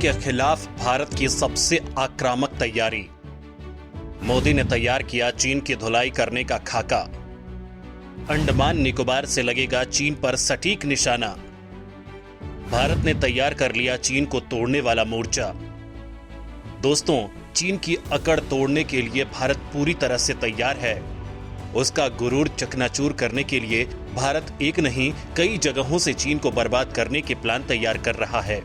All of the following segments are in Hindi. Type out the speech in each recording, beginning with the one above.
के खिलाफ भारत की सबसे आक्रामक तैयारी। मोदी ने तैयार किया चीन की धुलाई करने का खाका। अंडमान निकोबार से लगेगा चीन पर सटीक निशाना। भारत ने तैयार कर लिया चीन को तोड़ने वाला मोर्चा। दोस्तों, चीन की अकड़ तोड़ने के लिए भारत पूरी तरह से तैयार है। उसका गुरूर चकनाचूर करने के लिए भारत एक नहीं कई जगहों से चीन को बर्बाद करने के प्लान तैयार कर रहा है।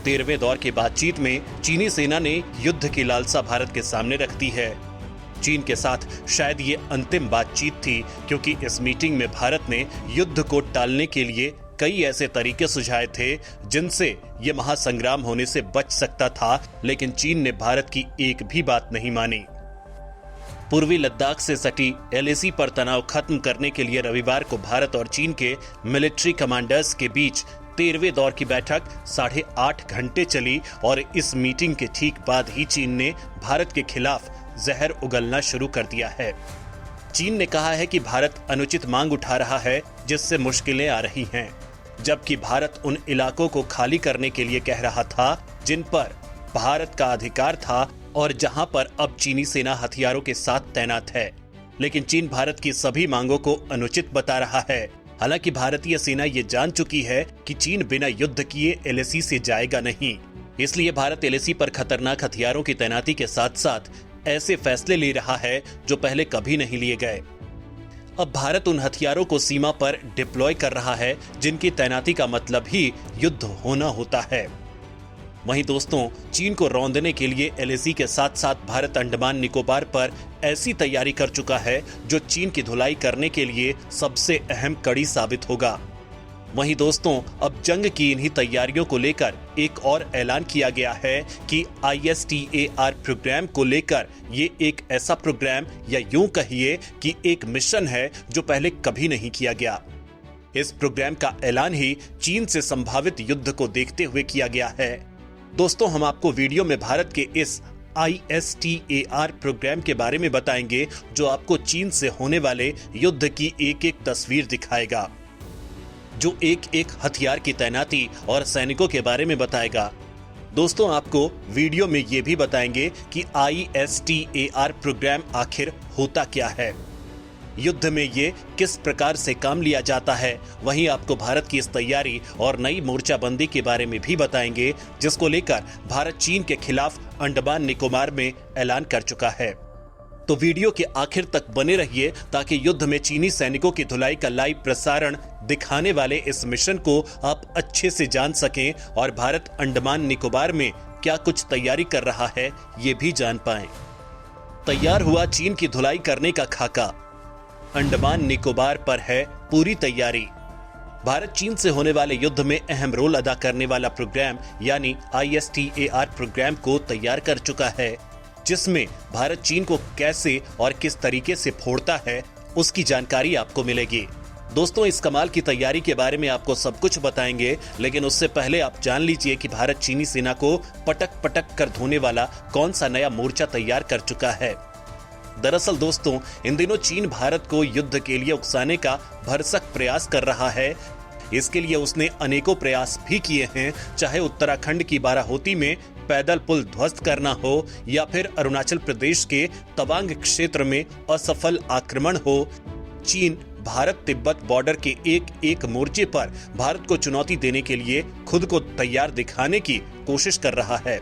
13वें दौर की बातचीत में चीनी सेना ने युद्ध की लालसा भारत के सामने रख दी है। चीन के साथ शायद ये अंतिम बातचीत थी, क्योंकि इस मीटिंग में भारत ने युद्ध को टालने के लिए कई ऐसे तरीके सुझाए थे जिनसे ये महासंग्राम होने से बच सकता था, लेकिन चीन ने भारत की एक भी बात नहीं मानी। पूर्वी लद्दाख से सटी एलएसी पर तनाव खत्म करने के लिए रविवार को भारत और चीन के मिलिट्री कमांडर्स के बीच 13वें दौर की बैठक 8.5 घंटे चली और इस मीटिंग के ठीक बाद ही चीन ने भारत के खिलाफ जहर उगलना शुरू कर दिया है। चीन ने कहा है कि भारत अनुचित मांग उठा रहा है जिससे मुश्किलें आ रही हैं, जबकि भारत उन इलाकों को खाली करने के लिए कह रहा था जिन पर भारत का अधिकार था और जहां पर अब चीनी सेना हथियारों के साथ तैनात है। लेकिन चीन भारत की सभी मांगों को अनुचित बता रहा है। हालांकि भारतीय सेना ये जान चुकी है कि चीन बिना युद्ध किए एलएसी से जाएगा नहीं, इसलिए भारत एलएसी पर खतरनाक हथियारों की तैनाती के साथ साथ ऐसे फैसले ले रहा है जो पहले कभी नहीं लिए गए। अब भारत उन हथियारों को सीमा पर डिप्लॉय कर रहा है जिनकी तैनाती का मतलब ही युद्ध होना होता है। वहीं दोस्तों, चीन को रौंदने के लिए एलएसी के साथ साथ भारत अंडमान निकोबार पर ऐसी तैयारी कर चुका है जो चीन की धुलाई करने के लिए सबसे अहम कड़ी साबित होगा। वहीं दोस्तों, अब जंग की इन्हीं तैयारियों को लेकर एक और ऐलान किया गया है कि ISTAR प्रोग्राम को लेकर ये एक ऐसा प्रोग्राम या यूं कहिए कि एक मिशन है जो पहले कभी नहीं किया गया। इस प्रोग्राम का ऐलान ही चीन से संभावित युद्ध को देखते हुए किया गया है। दोस्तों, हम आपको वीडियो में भारत के इस ISTAR प्रोग्राम के बारे में बताएंगे जो आपको चीन से होने वाले युद्ध की एक एक तस्वीर दिखाएगा, जो एक एक हथियार की तैनाती और सैनिकों के बारे में बताएगा। दोस्तों, आपको वीडियो में ये भी बताएंगे कि ISTAR प्रोग्राम आखिर होता क्या है, युद्ध में ये किस प्रकार से काम लिया जाता है। वहीं आपको भारत की इस तैयारी और नई मोर्चाबंदी के बारे में भी बताएंगे जिसको लेकर भारत चीन के खिलाफ अंडमान निकोबार में ऐलान कर चुका है। तो वीडियो के आखिर तक बने रहिए ताकि युद्ध में चीनी सैनिकों की धुलाई का लाइव प्रसारण दिखाने वाले इस मिशन को आप अच्छे से जान सकें और भारत अंडमान निकोबार में क्या कुछ तैयारी कर रहा है ये भी जान पाएं। तैयार हुआ चीन की धुलाई करने का खाका। अंडमान निकोबार पर है पूरी तैयारी। भारत चीन से होने वाले युद्ध में अहम रोल अदा करने वाला प्रोग्राम यानी ISTAR प्रोग्राम को तैयार कर चुका है, जिसमें भारत चीन को कैसे और किस तरीके से फोड़ता है उसकी जानकारी आपको मिलेगी। दोस्तों, इस कमाल की तैयारी के बारे में आपको सब कुछ बताएंगे, लेकिन उससे पहले आप जान लीजिए कि भारत चीनी सेना को पटक पटक कर धोने वाला कौन सा नया मोर्चा तैयार कर चुका है। दरअसल दोस्तों, इन दिनों चीन भारत को युद्ध के लिए उकसाने का भरसक प्रयास कर रहा है। इसके लिए उसने अनेकों प्रयास भी किए हैं, चाहे उत्तराखंड की बाराहोती में पैदल पुल ध्वस्त करना हो या फिर अरुणाचल प्रदेश के तवांग क्षेत्र में असफल आक्रमण हो। चीन भारत तिब्बत बॉर्डर के एक एक मोर्चे पर भारत को चुनौती देने के लिए खुद को तैयार दिखाने की कोशिश कर रहा है,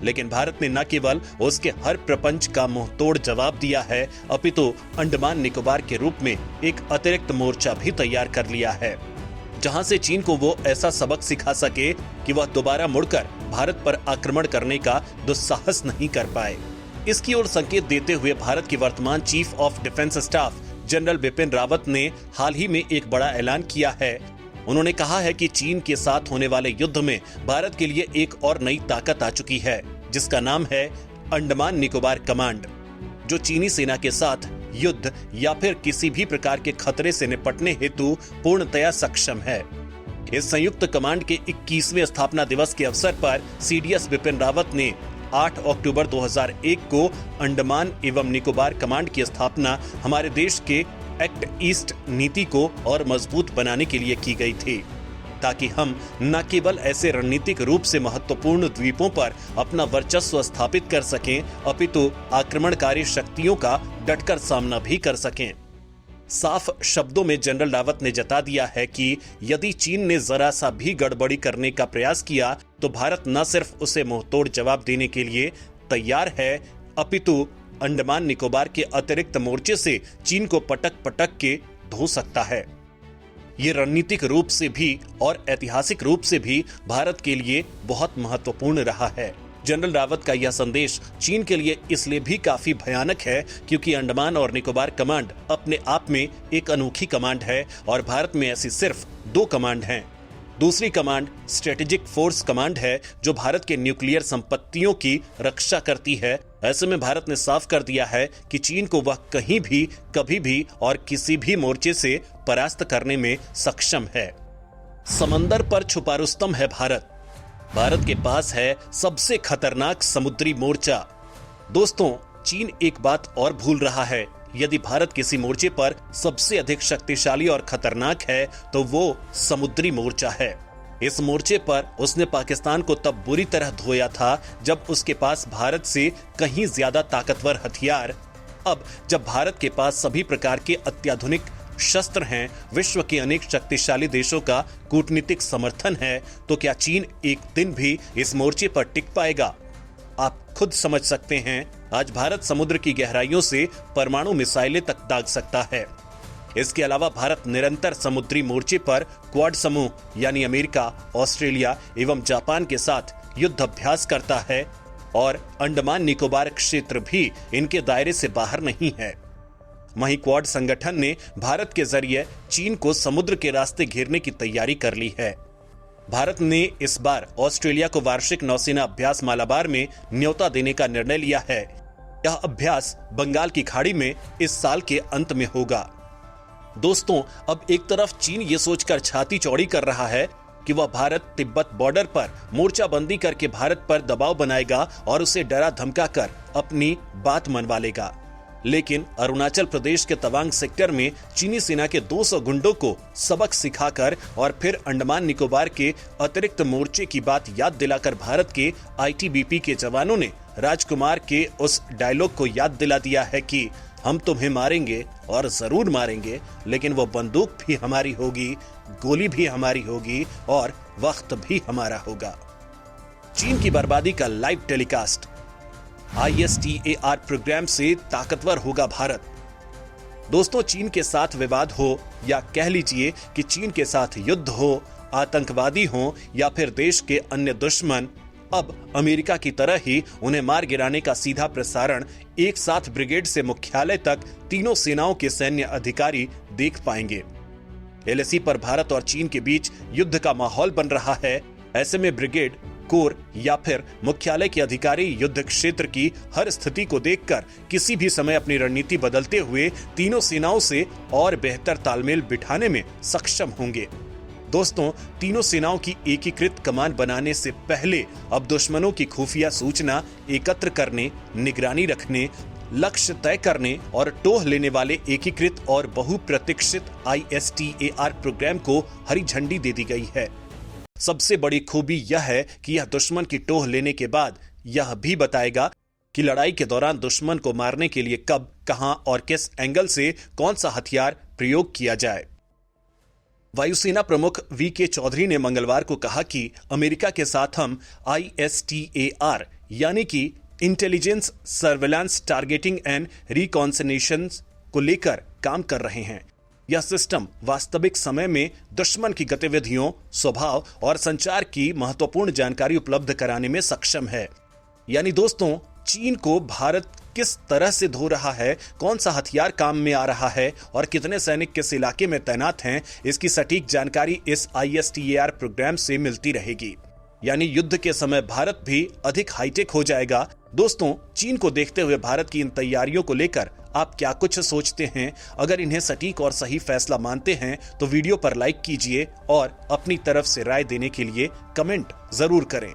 लेकिन भारत ने न केवल उसके हर प्रपंच का मुंहतोड़ जवाब दिया है, अपितु अंडमान निकोबार के रूप में एक अतिरिक्त मोर्चा भी तैयार कर लिया है, जहां से चीन को वो ऐसा सबक सिखा सके कि वह दोबारा मुड़कर भारत पर आक्रमण करने का दुस्साहस नहीं कर पाए। इसकी ओर संकेत देते हुए भारत के वर्तमान chief of defence staff general Bipin Rawat ने हाल ही में एक बड़ा ऐलान किया है। उन्होंने कहा है कि चीन के साथ होने वाले युद्ध में भारत के लिए एक और नई ताकत आ चुकी है, जिसका नाम है अंडमान निकोबार कमांड, जो चीनी सेना के साथ युद्ध या फिर किसी भी प्रकार के खतरे से निपटने हेतु पूर्णतया सक्षम है। इस संयुक्त कमांड के 21वें स्थापना दिवस के अवसर पर CDS बिपिन रावत ने 8 अक्टूबर 2001 को अंडमान एवं निकोबार कमांड की स्थापना हमारे देश के एक्ट ईस्ट नीति को और मजबूत बनाने के लिए की गई थी। ताकि हम न केवल ऐसे रणनीतिक रूप से महत्वपूर्ण द्वीपों पर अपना वर्चस्व स्थापित कर सकें, अपितु आक्रमणकारी शक्तियों का डटकर सामना भी कर सकें। साफ शब्दों में जनरल रावत ने जता दिया है कि यदि चीन ने जरा सा भी गड़बड़ी करने का प्रयास किया तो भारत न सिर्फ उसे मुंहतोड़ जवाब देने के लिए तैयार है, अपितु अंडमान निकोबार के अतिरिक्त मोर्चे से चीन को पटक पटक के धो सकता है। ये रणनीतिक रूप से भी और ऐतिहासिक रूप से भी भारत के लिए बहुत महत्वपूर्ण रहा है। जनरल रावत का यह संदेश चीन के लिए इसलिए भी काफी भयानक है क्योंकि अंडमान और निकोबार कमांड अपने आप में एक अनोखी कमांड है और भारत में ऐसी सिर्फ 2 कमांड हैं। दूसरी कमांड स्ट्रेटेजिक फोर्स कमांड है जो भारत के न्यूक्लियर संपत्तियों की रक्षा करती है। ऐसे में भारत ने साफ कर दिया है कि चीन को वह कहीं भी, कभी भी और किसी भी मोर्चे से परास्त करने में सक्षम है। समंदर पर छुपा रुस्तम है भारत। भारत के पास है सबसे खतरनाक समुद्री मोर्चा। दोस्तों, चीन एक बात और भूल रहा है, यदि भारत किसी मोर्चे पर सबसे अधिक शक्तिशाली और खतरनाक है तो वो समुद्री मोर्चा है। इस मोर्चे पर उसने पाकिस्तान को तब बुरी तरह धोया था जब उसके पास भारत से कहीं ज्यादा ताकतवर हथियार। अब जब भारत के पास सभी प्रकार के अत्याधुनिक शस्त्र हैं, विश्व के अनेक शक्तिशाली देशों का कूटनीतिक समर्थन है, तो क्या चीन एक दिन भी इस मोर्चे पर टिक पाएगा? आप खुद समझ सकते हैं, आज भारत समुद्र की गहराइयों से परमाणु मिसाइलें तक दाग सकता है। इसके अलावा भारत निरंतर समुद्री मोर्चे पर क्वाड समूह यानी अमेरिका, ऑस्ट्रेलिया एवं जापान के साथ युद्ध अभ्यास करता है और अंडमान निकोबार क्षेत्र भी इनके दायरे से बाहर नहीं है। वहीं क्वाड संगठन ने भारत के जरिए चीन को समुद्र के रास्ते घेरने की तैयारी कर ली है। भारत ने इस बार ऑस्ट्रेलिया को वार्षिक नौसेना अभ्यास मालाबार में न्योता देने का निर्णय लिया है। यह अभ्यास बंगाल की खाड़ी में इस साल के अंत में होगा। दोस्तों, अब एक तरफ चीन ये सोचकर छाती चौड़ी कर रहा है कि वह भारत तिब्बत बॉर्डर पर मोर्चाबंदी करके भारत पर दबाव बनाएगा और उसे डरा धमकाकर अपनी बात मनवा लेगा। लेकिन अरुणाचल प्रदेश के तवांग सेक्टर में चीनी सेना के 200 गुंडों को सबक सिखाकर और फिर अंडमान निकोबार के अतिरिक्त मोर्चे की बात याद दिलाकर भारत के आईटीबीपी के जवानों ने राजकुमार के उस डायलॉग को याद दिला दिया है कि हम तुम्हें मारेंगे और जरूर मारेंगे, लेकिन वो बंदूक भी हमारी होगी, गोली भी हमारी होगी और वक्त भी हमारा होगा। चीन की बर्बादी का लाइव टेलीकास्ट। ISTAR प्रोग्राम से ताकतवर होगा भारत। दोस्तों, चीन के साथ विवाद हो या कह लीजिए कि चीन के साथ युद्ध हो, आतंकवादी हो या फिर देश के अन्य दुश्मन, अब अमेरिका की तरह ही उन्हें मार गिराने का सीधा प्रसारण एक साथ ब्रिगेड से मुख्यालय तक तीनों सेनाओं के सैन्य अधिकारी देख पाएंगे। LAC पर भारत और चीन के बीच युद्ध का माहौल बन रहा है। ऐसे में ब्रिगेड, कोर या फिर मुख्यालय के अधिकारी युद्ध क्षेत्र की हर स्थिति को देखकर किसी भी समय अपनी रणनीति बदलते हुए तीनों सेनाओं से और बेहतर तालमेल बिठाने में सक्षम होंगे। दोस्तों, तीनों सेनाओं की एकीकृत कमान बनाने से पहले अब दुश्मनों की खुफिया सूचना एकत्र करने, निगरानी रखने, लक्ष्य तय करने और टोह लेने वाले एकीकृत और बहुप्रतीक्षित ISTAR प्रोग्राम को हरी झंडी दे दी गई है। सबसे बड़ी खूबी यह है कि यह दुश्मन की टोह लेने के बाद यह भी बताएगा कि लड़ाई के दौरान दुश्मन को मारने के लिए कब, कहां और किस एंगल से कौन सा हथियार प्रयोग किया जाए। वायुसेना प्रमुख VK चौधरी ने मंगलवार को कहा कि अमेरिका के साथ हम ISTAR यानी कि इंटेलिजेंस सर्वेलेंस टारगेटिंग एंड रिकॉन्सिनेशंस को लेकर काम कर रहे हैं। यह सिस्टम वास्तविक समय में दुश्मन की गतिविधियों, स्वभाव और संचार की महत्वपूर्ण जानकारी उपलब्ध कराने में सक्षम है। यानी दोस्तों, चीन को भारत किस तरह से धो रहा है, कौन सा हथियार काम में आ रहा है और कितने सैनिक किस इलाके में तैनात हैं, इसकी सटीक जानकारी इस ISTAR प्रोग्राम से मिलती रहेगी। यानी युद्ध के समय भारत भी अधिक हाईटेक हो जाएगा। दोस्तों, चीन को देखते हुए भारत की इन तैयारियों को लेकर आप क्या कुछ सोचते हैं? अगर इन्हें सटीक और सही फैसला मानते हैं तो वीडियो पर लाइक कीजिए और अपनी तरफ से राय देने के लिए कमेंट जरूर करें।